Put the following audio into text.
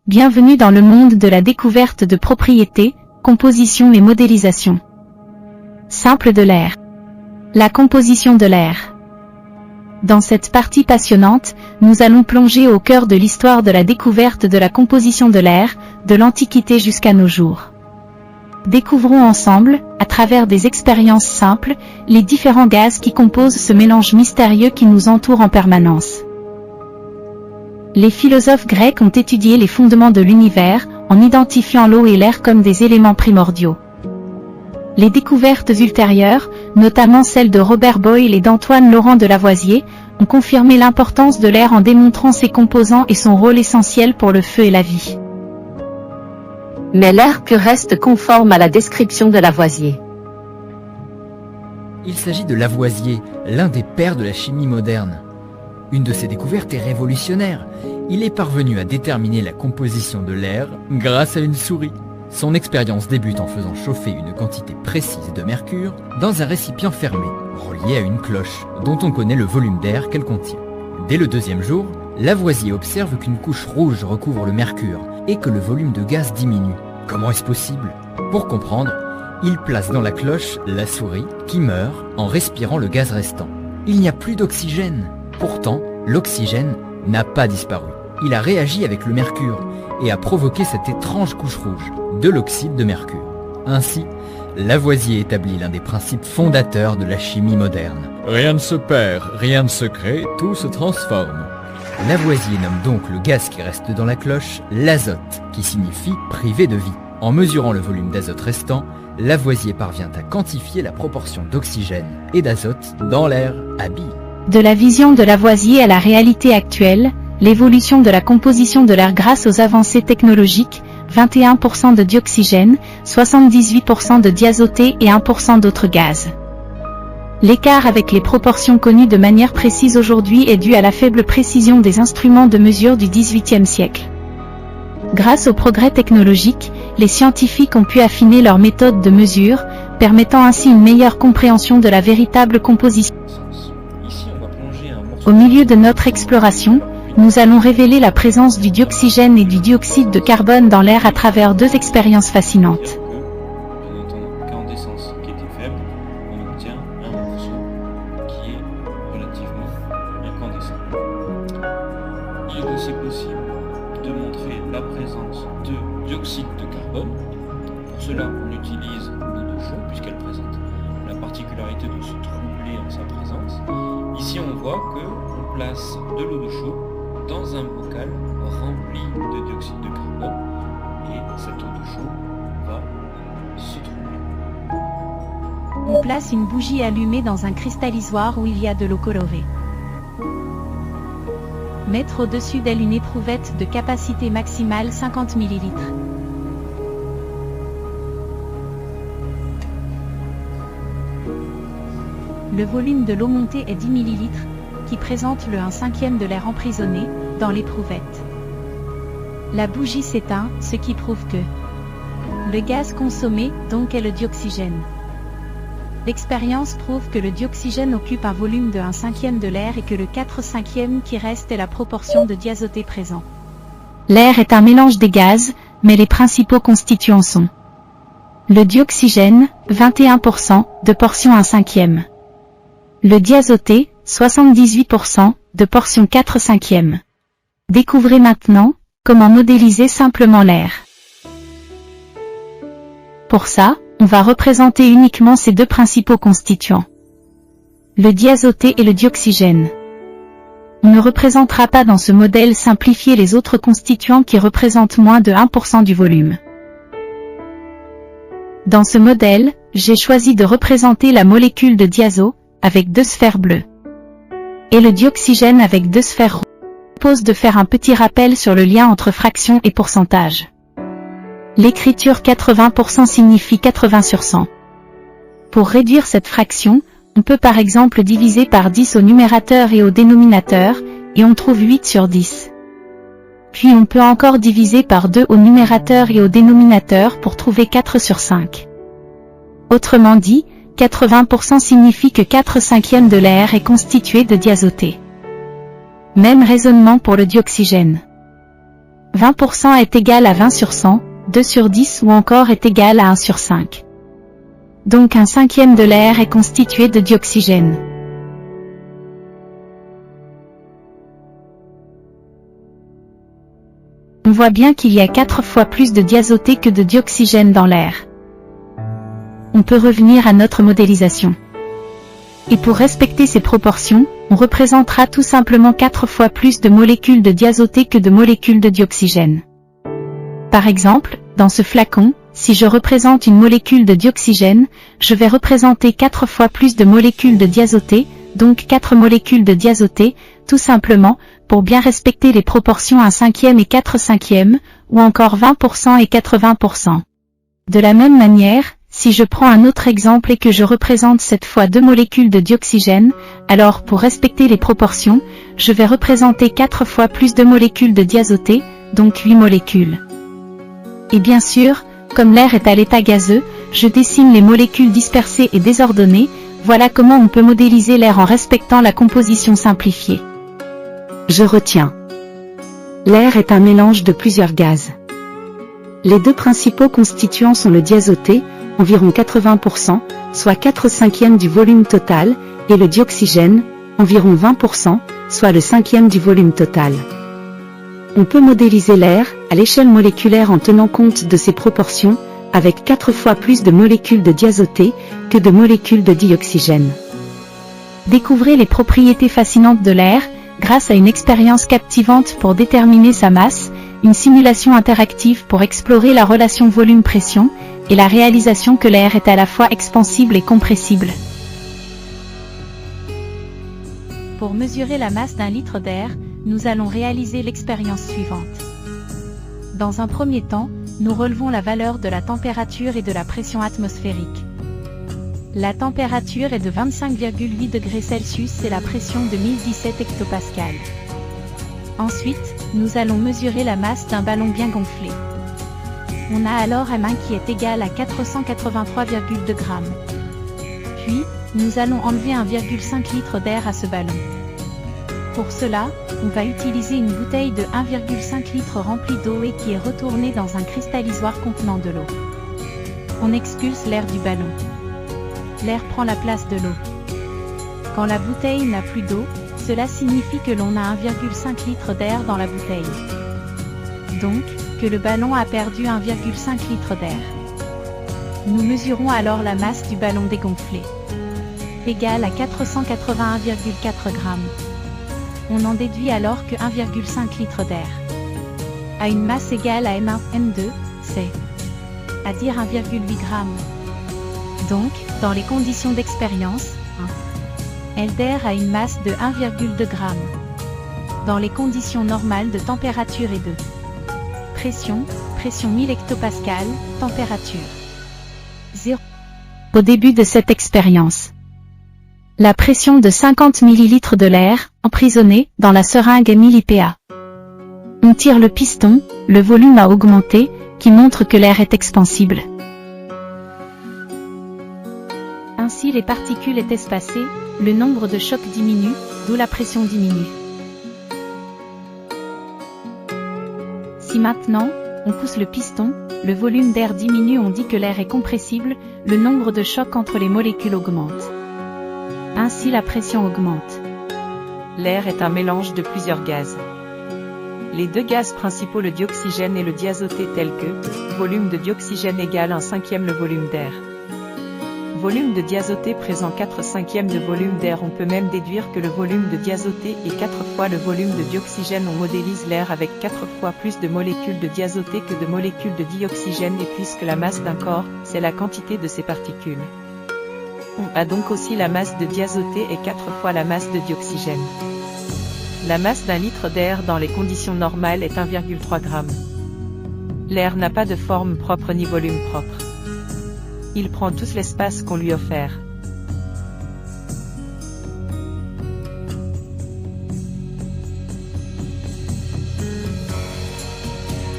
Bienvenue dans le monde de la découverte de propriétés, composition et modélisation. Simple de l'air. La composition de l'air. Dans cette partie passionnante, nous allons plonger au cœur de l'histoire de la découverte de la composition de l'air, de l'Antiquité jusqu'à nos jours. Découvrons ensemble, à travers des expériences simples, les différents gaz qui composent ce mélange mystérieux qui nous entoure en permanence. Les philosophes grecs ont étudié les fondements de l'univers, en identifiant l'eau et l'air comme des éléments primordiaux. Les découvertes ultérieures, notamment celles de Robert Boyle et d'Antoine Laurent de Lavoisier, ont confirmé l'importance de l'air en démontrant ses composants et son rôle essentiel pour le feu et la vie. Mais l'air pur reste conforme à la description de Lavoisier. Il s'agit de Lavoisier, l'un des pères de la chimie moderne. Une de ses découvertes est révolutionnaire. Il est parvenu à déterminer la composition de l'air grâce à une souris. Son expérience débute en faisant chauffer une quantité précise de mercure dans un récipient fermé, relié à une cloche, dont on connaît le volume d'air qu'elle contient. Dès le deuxième jour, Lavoisier observe qu'une couche rouge recouvre le mercure et que le volume de gaz diminue. Comment est-ce possible? Pour comprendre, il place dans la cloche la souris qui meurt en respirant le gaz restant. Il n'y a plus d'oxygène. Pourtant, l'oxygène n'a pas disparu. Il a réagi avec le mercure et a provoqué cette étrange couche rouge, de l'oxyde de mercure. Ainsi, Lavoisier établit l'un des principes fondateurs de la chimie moderne. Rien ne se perd, rien ne se crée, tout se transforme. Lavoisier nomme donc le gaz qui reste dans la cloche l'azote, qui signifie privé de vie. En mesurant le volume d'azote restant, Lavoisier parvient à quantifier la proportion d'oxygène et d'azote dans l'air habile. De la vision de Lavoisier à la réalité actuelle, l'évolution de la composition de l'air grâce aux avancées technologiques, 21% de dioxygène, 78% de diazoté et 1% d'autres gaz. L'écart avec les proportions connues de manière précise aujourd'hui est dû à la faible précision des instruments de mesure du XVIIIe siècle. Grâce aux progrès technologiques, les scientifiques ont pu affiner leurs méthodes de mesure, permettant ainsi une meilleure compréhension de la véritable composition. Au milieu de notre exploration, nous allons révéler la présence du dioxygène et du dioxyde de carbone dans l'air à travers deux expériences fascinantes. Incandescence qui était faible, on obtient un morceau qui est relativement incandescent. Il est aussi possible de montrer la présence de dioxyde de carbone. Pour cela, on utilise l'eau de chaux puisqu'elle présente la particularité de se troubler en sa présence. Ici, on voit qu'on place de l'eau de chaux dans un bocal rempli de dioxyde de carbone et cette eau de chaux va se troubler. On place une bougie allumée dans un cristallisoire où il y a de l'eau colorée. Mettre au-dessus d'elle une éprouvette de capacité maximale 50 ml. Le volume de l'eau montée est 10 ml, qui présente le 1/5 de l'air emprisonné dans l'éprouvette. La bougie s'éteint, ce qui prouve que le gaz consommé, donc, est le dioxygène. L'expérience prouve que le dioxygène occupe un volume de 1/5 de l'air et que le 4/5 qui reste est la proportion de diazoté présent. L'air est un mélange des gaz, mais les principaux constituants sont le dioxygène, 21%, de portion 1/5. Le diazoté, 78%, de portion 4/5. Découvrez maintenant comment modéliser simplement l'air. Pour ça, on va représenter uniquement ces deux principaux constituants, le diazoté et le dioxygène. On ne représentera pas dans ce modèle simplifié les autres constituants qui représentent moins de 1% du volume. Dans ce modèle, j'ai choisi de représenter la molécule de diazo, avec deux sphères bleues, et le dioxygène avec deux sphères rouges. Je propose de faire un petit rappel sur le lien entre fraction et pourcentage. L'écriture 80% signifie 80 sur 100. Pour réduire cette fraction, on peut par exemple diviser par 10 au numérateur et au dénominateur, et on trouve 8 sur 10. Puis on peut encore diviser par 2 au numérateur et au dénominateur pour trouver 4 sur 5. Autrement dit, 80% signifie que 4/5 de l'air est constitué de diazoté. Même raisonnement pour le dioxygène. 20% est égal à 20 sur 100, 2 sur 10 ou encore est égal à 1 sur 5. Donc un cinquième de l'air est constitué de dioxygène. On voit bien qu'il y a 4 fois plus de diazoté que de dioxygène dans l'air. On peut revenir à notre modélisation. Et pour respecter ces proportions, on représentera tout simplement 4 fois plus de molécules de diazoté que de molécules de dioxygène. Par exemple, dans ce flacon, si je représente une molécule de dioxygène, je vais représenter 4 fois plus de molécules de diazoté, donc 4 molécules de diazoté, tout simplement, pour bien respecter les proportions 1 cinquième et 4 cinquièmes, ou encore 20% et 80%. De la même manière, si je prends un autre exemple et que je représente cette fois 2 molécules de dioxygène, alors pour respecter les proportions, je vais représenter 4 fois plus de molécules de diazoté, donc 8 molécules. Et bien sûr, comme l'air est à l'état gazeux, je dessine les molécules dispersées et désordonnées, voilà comment on peut modéliser l'air en respectant la composition simplifiée. Je retiens. L'air est un mélange de plusieurs gaz. Les 2 principaux constituants sont le diazoté, environ 80%, soit 4 cinquièmes du volume total, et le dioxygène, environ 20%, soit le cinquième du volume total. On peut modéliser l'air, à l'échelle moléculaire en tenant compte de ces proportions, avec 4 fois plus de molécules de diazoté que de molécules de dioxygène. Découvrez les propriétés fascinantes de l'air, grâce à une expérience captivante pour déterminer sa masse, une simulation interactive pour explorer la relation volume-pression, et la réalisation que l'air est à la fois expansible et compressible. Pour mesurer la masse d'un litre d'air, nous allons réaliser l'expérience suivante. Dans un premier temps, nous relevons la valeur de la température et de la pression atmosphérique. La température est de 25,8 degrés Celsius et la pression de 1017 hectopascales. Ensuite, nous allons mesurer la masse d'un ballon bien gonflé. On a alors M1 qui est égal à 483,2 grammes. Puis, nous allons enlever 1,5 litre d'air à ce ballon. Pour cela, on va utiliser une bouteille de 1,5 litre remplie d'eau et qui est retournée dans un cristallisoire contenant de l'eau. On expulse l'air du ballon. L'air prend la place de l'eau. Quand la bouteille n'a plus d'eau, cela signifie que l'on a 1,5 litre d'air dans la bouteille. Donc, que le ballon a perdu 1,5 litre d'air. Nous mesurons alors la masse du ballon dégonflé. Égale à 481,4 grammes. On en déduit alors que 1,5 litre d'air a une masse égale à M1, M2, c'est à dire 1,8 g. Donc, dans les conditions d'expérience, L d'air a une masse de 1,2 g. Dans les conditions normales de température et de pression 1000 hectopascales, température 0. Au début de cette expérience, la pression de 50 ml de l'air, emprisonné, dans la seringue est 1000 IPA. On tire le piston, le volume a augmenté, qui montre que l'air est expansible. Ainsi les particules est espacées, le nombre de chocs diminue, d'où la pression diminue. Si maintenant, on pousse le piston, le volume d'air diminue, on dit que l'air est compressible, le nombre de chocs entre les molécules augmente. Ainsi la pression augmente. L'air est un mélange de plusieurs gaz. Les 2 gaz principaux, le dioxygène et le diazoté, tels que volume de dioxygène égale 1/5 le volume d'air. Volume de diazoté présent 4/5 de volume d'air. On peut même déduire que le volume de diazoté est 4 fois le volume de dioxygène. On modélise l'air avec 4 fois plus de molécules de diazoté que de molécules de dioxygène, et puisque la masse d'un corps, c'est la quantité de ses particules, on a donc aussi la masse de diazoté est 4 fois la masse de dioxygène. La masse d'un litre d'air dans les conditions normales est 1,3 g. L'air n'a pas de forme propre ni volume propre. Il prend tout l'espace qu'on lui offre.